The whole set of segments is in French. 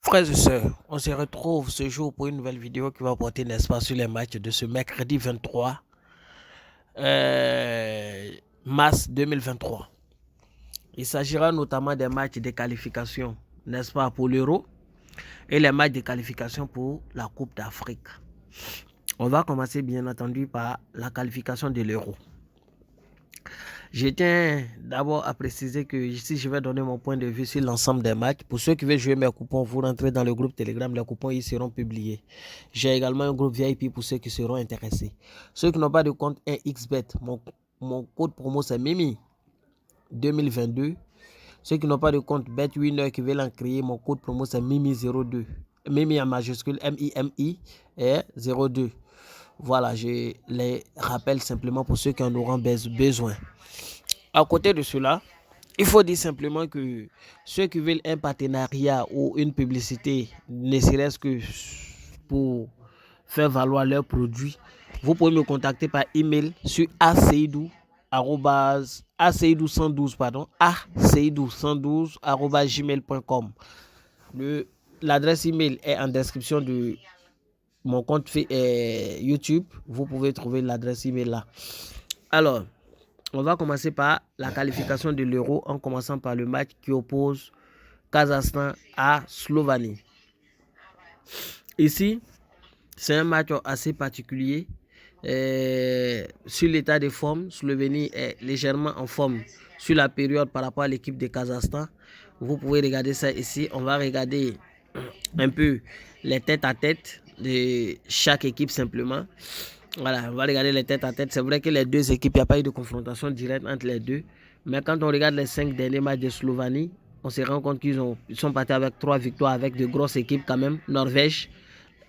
Frères et sœurs, on se retrouve ce jour pour une nouvelle vidéo qui va porter, n'est-ce pas, sur les matchs de ce mercredi 23 euh, mars 2023. Il s'agira notamment des matchs de qualification, n'est-ce pas, pour l'Euro et les matchs de qualification pour la Coupe d'Afrique. On va commencer bien entendu par la qualification de l'Euro. Je tiens d'abord à préciser que ici, je vais donner mon point de vue sur l'ensemble des matchs. Pour ceux qui veulent jouer mes coupons, vous rentrez dans le groupe Telegram, les coupons ils seront publiés. J'ai également un groupe VIP pour ceux qui seront intéressés. Ceux qui n'ont pas de compte 1xBet, mon code promo c'est Mimi 2022. Ceux qui n'ont pas de compte BetWinner qui veulent en créer, mon code promo c'est Mimi02. Mimi en majuscule, M-I-M-I et 02. Voilà, je les rappelle simplement pour ceux qui en auront besoin. À côté de cela, il faut dire simplement que ceux qui veulent un partenariat ou une publicité, ne serait-ce que pour faire valoir leurs produits, vous pouvez me contacter par email sur aceidou112@gmail.com. L'adresse email est en description de mon compte YouTube. Vous pouvez trouver l'adresse email là. Alors, on va commencer par la qualification de l'Euro en commençant par le match qui oppose Kazakhstan à Slovénie. Ici, c'est un match assez particulier. Sur l'état de forme, Slovénie est légèrement en forme sur la période par rapport à l'équipe de Kazakhstan. Vous pouvez regarder ça ici. On va regarder un peu les têtes à tête de chaque équipe simplement. Voilà, on va regarder les têtes à tête. C'est vrai que les deux équipes, il n'y a pas eu de confrontation directe entre les deux. Mais quand on regarde les 5 derniers matchs de Slovénie, on se rend compte qu'ils sont partis avec 3 victoires avec de grosses équipes quand même. Norvège,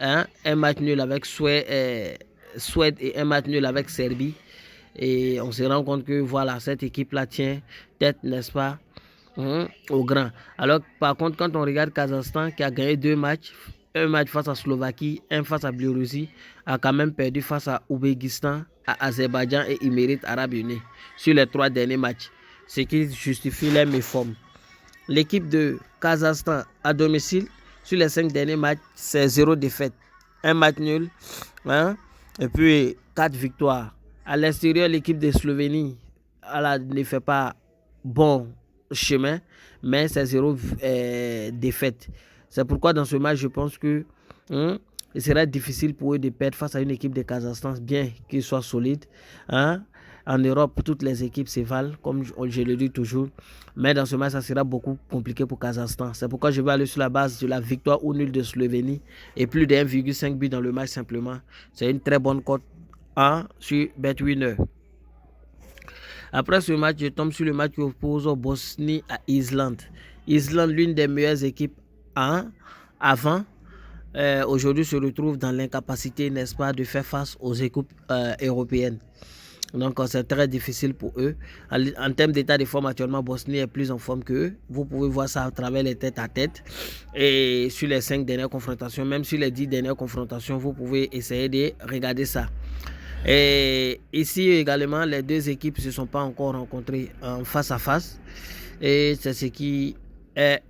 un match nul avec Suède et un match nul avec Serbie. Et on se rend compte que voilà, cette équipe-là tient tête, n'est-ce pas, au grand. Alors, par contre, quand on regarde Kazakhstan qui a gagné 2 matchs, un match face à Slovaquie, un face à Biélorussie, a quand même perdu face à Ouzbékistan, à Azerbaïdjan et Émirats Arabes Unis sur les 3 derniers matchs, ce qui justifie les méformes. L'équipe de Kazakhstan à domicile, sur les 5 derniers matchs, c'est 0 défaite, un match nul, et puis 4 victoires. À l'extérieur, l'équipe de Slovénie ne fait pas bon chemin, mais c'est 0 défaite. C'est pourquoi dans ce match, je pense que il serait difficile pour eux de perdre face à une équipe de Kazakhstan, bien qu'il soit solide. En Europe, toutes les équipes se valent, comme je le dis toujours. Mais dans ce match, ça sera beaucoup compliqué pour Kazakhstan. C'est pourquoi je vais aller sur la base de la victoire ou nulle de Slovénie et plus de 1,5 but dans le match simplement. C'est une très bonne cote sur BetWinner. Après ce match, je tombe sur le match qui oppose Bosnie à Islande. Islande, l'une des meilleures équipes avant, aujourd'hui se retrouve dans l'incapacité, n'est-ce pas, de faire face aux équipes européennes. Donc c'est très difficile pour eux. En termes d'état de forme, actuellement, Bosnie est plus en forme qu'eux. Vous pouvez voir ça à travers les têtes à tête. Et sur les 5 dernières confrontations, même sur les 10 dernières confrontations, vous pouvez essayer de regarder ça. Et ici également, les deux équipes ne se sont pas encore rencontrées en face à face. Et c'est ce qui est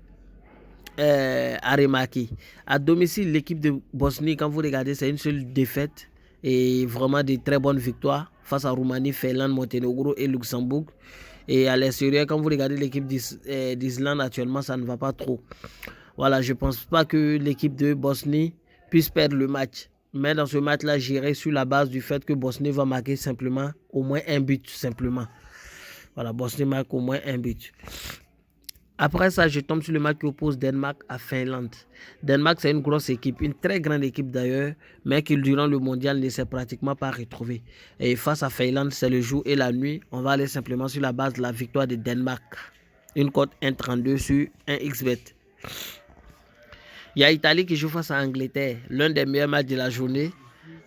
à remarquer. À domicile, l'équipe de Bosnie, quand vous regardez, c'est une seule défaite et vraiment de très bonnes victoires face à Roumanie, Finlande, Monténégro et Luxembourg. Et à l'extérieur, quand vous regardez l'équipe d'Islande actuellement, ça ne va pas trop. Voilà, je ne pense pas que l'équipe de Bosnie puisse perdre le match. Mais dans ce match-là, j'irai sur la base du fait que Bosnie va marquer simplement au moins un but, simplement. Voilà, Bosnie marque au moins un but. Après ça, je tombe sur le match qui oppose Danemark à Finlande. Danemark, c'est une grosse équipe, une très grande équipe d'ailleurs, mais qui durant le mondial ne s'est pratiquement pas retrouvée. Et face à Finlande, c'est le jour et la nuit. On va aller simplement sur la base de la victoire de Danemark. Une cote 1,32 sur 1xBet. Il y a l'Italie qui joue face à l'Angleterre, l'un des meilleurs matchs de la journée.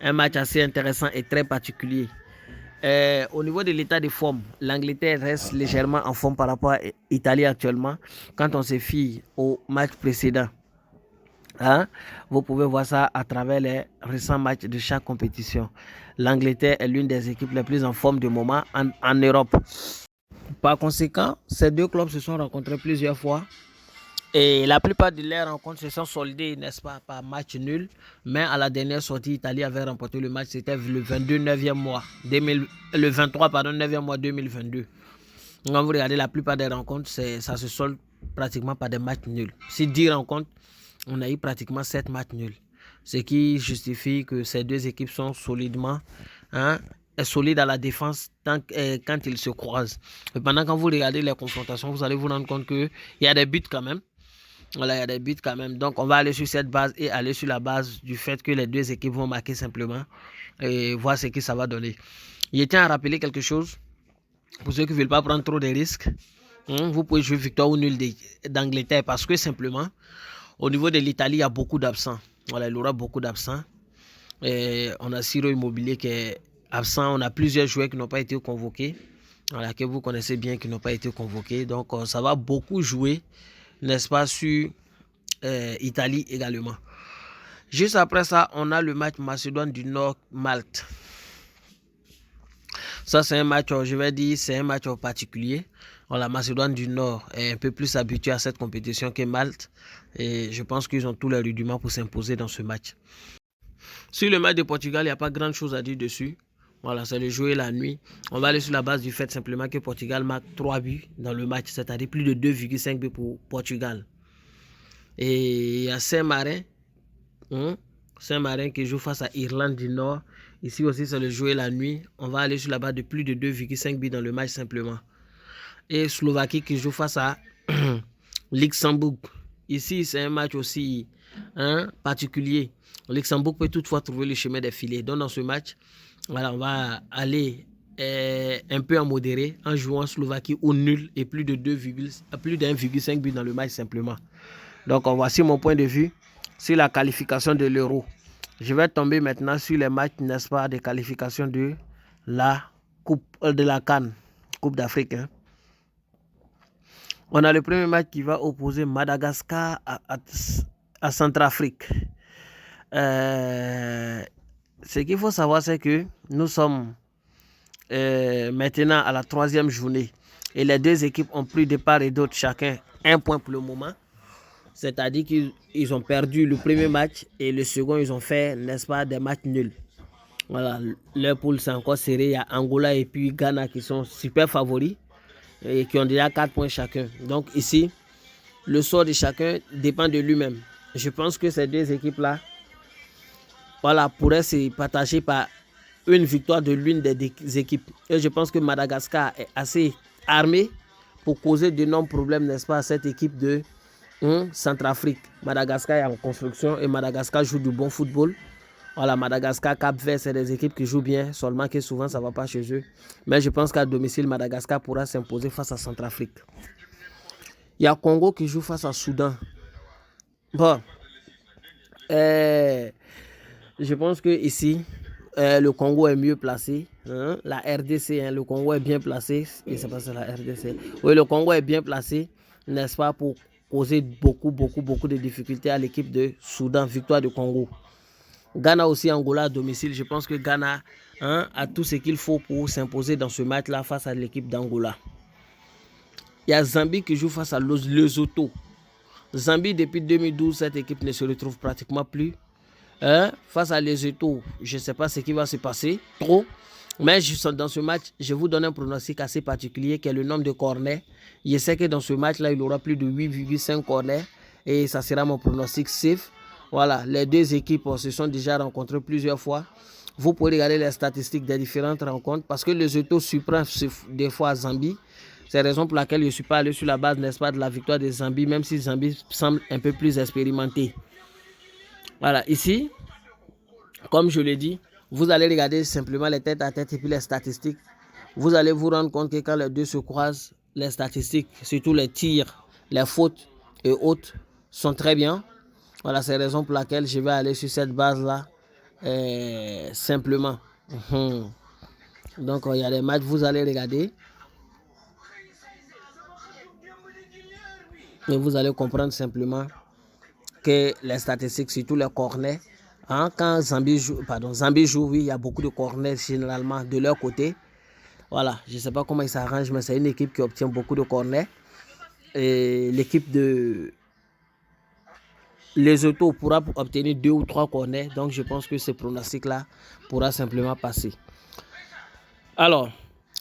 Un match assez intéressant et très particulier. Au niveau de l'état de forme, l'Angleterre reste légèrement en forme par rapport à l'Italie actuellement. Quand on se fie au match précédent, vous pouvez voir ça à travers les récents matchs de chaque compétition. L'Angleterre est l'une des équipes les plus en forme du moment en Europe. Par conséquent, ces deux clubs se sont rencontrés plusieurs fois Et la plupart de leurs rencontres se sont soldées, n'est-ce pas, par match nul. Mais à la dernière sortie, l'Italie avait remporté le match. C'était le 22 9e mois, 2000, le 23, pardon, 9e mois 2022. Quand vous regardez la plupart des rencontres, ça se solde pratiquement par des matchs nuls. Si 10 rencontres, on a eu pratiquement 7 matchs nuls. Ce qui justifie que ces deux équipes sont solidement solides à la défense quand ils se croisent. Et pendant quand vous regardez les confrontations, vous allez vous rendre compte qu'il y a des buts quand même. Voilà, il y a des buts quand même. Donc, on va aller sur cette base et aller sur la base du fait que les deux équipes vont marquer simplement et voir ce que ça va donner. Je tiens à rappeler quelque chose. Pour ceux qui ne veulent pas prendre trop de risques, vous pouvez jouer victoire ou nul d'Angleterre parce que simplement, au niveau de l'Italie, il y a beaucoup d'absents. Voilà, il y aura beaucoup d'absents. On a Ciro Immobilier qui est absent. On a plusieurs joueurs qui n'ont pas été convoqués. Voilà, que vous connaissez bien, qui n'ont pas été convoqués. Donc, ça va beaucoup jouer, n'est-ce pas, sur Italie également. Juste après ça, on a le match Macédoine du Nord-Malte. Ça, c'est un match, je vais dire, c'est un match particulier. La Macédoine du Nord est un peu plus habituée à cette compétition que Malte. Et je pense qu'ils ont tous les rudiments pour s'imposer dans ce match. Sur le match de Portugal, il n'y a pas grand chose à dire dessus. Voilà, c'est le jouer la nuit. On va aller sur la base du fait simplement que Portugal marque 3 buts dans le match, c'est-à-dire plus de 2,5 buts pour Portugal. Et il y a Saint-Marin. Saint-Marin qui joue face à Irlande du Nord. Ici aussi, c'est le jouer la nuit. On va aller sur la base de plus de 2,5 buts dans le match simplement. Et Slovaquie qui joue face à Luxembourg. Ici, c'est un match aussi particulier. Luxembourg peut toutefois trouver le chemin des filets. Donc, dans ce match, voilà, on va aller un peu en modéré en jouant Slovaquie au nul et plus de 1,5 but dans le match simplement. Donc, voici mon point de vue sur la qualification de l'Euro. Je vais tomber maintenant sur les matchs, n'est-ce pas, de qualification de la Coupe de la CAN, Coupe d'Afrique. On a le premier match qui va opposer Madagascar à Centrafrique. Ce qu'il faut savoir, c'est que nous sommes maintenant à la 3e journée et les deux équipes ont pris de part et d'autre chacun un point pour le moment. C'est-à-dire qu'ils ont perdu le premier match et le second, ils ont fait, n'est-ce pas, des matchs nuls. Voilà, leur poule c'est encore serré. Il y a Angola et puis Ghana qui sont super favoris et qui ont déjà 4 points chacun. Donc ici, le sort de chacun dépend de lui-même. Je pense que ces deux équipes-là, voilà, pourraient se partager par une victoire de l'une des équipes. Et je pense que Madagascar est assez armé pour causer d'énormes problèmes, n'est-ce pas, à cette équipe de Centrafrique. Madagascar est en construction et Madagascar joue du bon football. Voilà, Madagascar, Cap-Vert, c'est des équipes qui jouent bien, seulement que souvent ça ne va pas chez eux. Mais je pense qu'à domicile, Madagascar pourra s'imposer face à Centrafrique. Il y a Congo qui joue face à Soudan. Bon, je pense que ici, le Congo est mieux placé. La RDC, le Congo est bien placé. Je ne sais pas si c'est la RDC. Oui, le Congo est bien placé, n'est-ce pas, pour causer beaucoup de difficultés à l'équipe de Soudan, victoire du Congo. Ghana aussi, Angola à domicile. Je pense que Ghana a tout ce qu'il faut pour s'imposer dans ce match-là face à l'équipe d'Angola. Il y a Zambie qui joue face à Lesotho. Zambie, depuis 2012, cette équipe ne se retrouve pratiquement plus. Face à Lesotho, je ne sais pas ce qui va se passer trop. Mais dans ce match, je vous donne un pronostic assez particulier qui est le nombre de corners. Je sais que dans ce match-là, il y aura plus de 8,5 corners. Et ça sera mon pronostic safe. Voilà, les deux équipes se sont déjà rencontrées plusieurs fois. Vous pouvez regarder les statistiques des différentes rencontres parce que Lesotho surprend des fois à Zambie. C'est la raison pour laquelle je ne suis pas allé sur la base, n'est-ce pas, de la victoire de Zambie, même si Zambie semble un peu plus expérimenté. Voilà, ici, comme je l'ai dit, vous allez regarder simplement les têtes à tête et puis les statistiques. Vous allez vous rendre compte que quand les deux se croisent, les statistiques, surtout les tirs, les fautes et autres, sont très bien. Voilà, c'est la raison pour laquelle je vais aller sur cette base-là, simplement. Donc, il y a des matchs, vous allez regarder. Et vous allez comprendre simplement que les statistiques, surtout les corners, quand Zambie joue, oui, il y a beaucoup de corners généralement de leur côté. Voilà, je ne sais pas comment ils s'arrangent, mais c'est une équipe qui obtient beaucoup de corners. Et l'équipe de Lesotho pourra obtenir 2 ou 3 corners. Donc je pense que ce pronostic-là pourra simplement passer. Alors,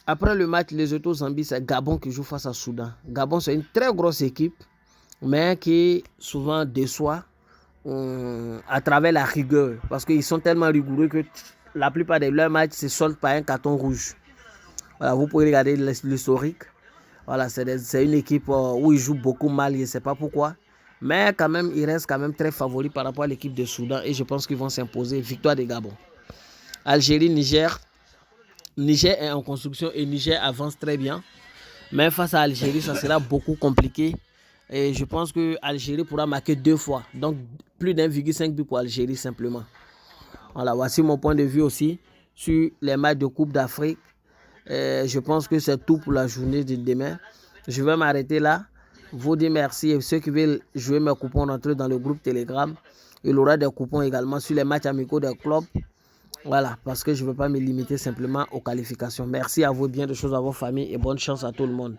après le match Lesotho-Zambie, c'est Gabon qui joue face à Soudan. Gabon, c'est une très grosse équipe, mais qui souvent déçoit à travers la rigueur. Parce qu'ils sont tellement rigoureux que la plupart de leurs matchs se soldent par un carton rouge. Voilà, vous pouvez regarder l'historique. Voilà, c'est une équipe où ils jouent beaucoup mal, je ne sais pas pourquoi. Mais quand même, ils restent quand même très favoris par rapport à l'équipe de Soudan. Et je pense qu'ils vont s'imposer. Victoire de Gabon. Algérie, Niger. Niger est en construction et Niger avance très bien. Mais face à Algérie, ça sera beaucoup compliqué. Et je pense que Algérie pourra marquer 2 fois. Donc, plus d'1,5 but pour Algérie simplement. Voilà, voici mon point de vue aussi sur les matchs de Coupe d'Afrique. Je pense que c'est tout pour la journée de demain. Je vais m'arrêter là. Vous dire merci. Et ceux qui veulent jouer mes coupons, rentrez dans le groupe Telegram. Il y aura des coupons également sur les matchs amicaux des clubs. Voilà, parce que je ne veux pas me limiter simplement aux qualifications. Merci à vous, bien de choses à vos familles et bonne chance à tout le monde.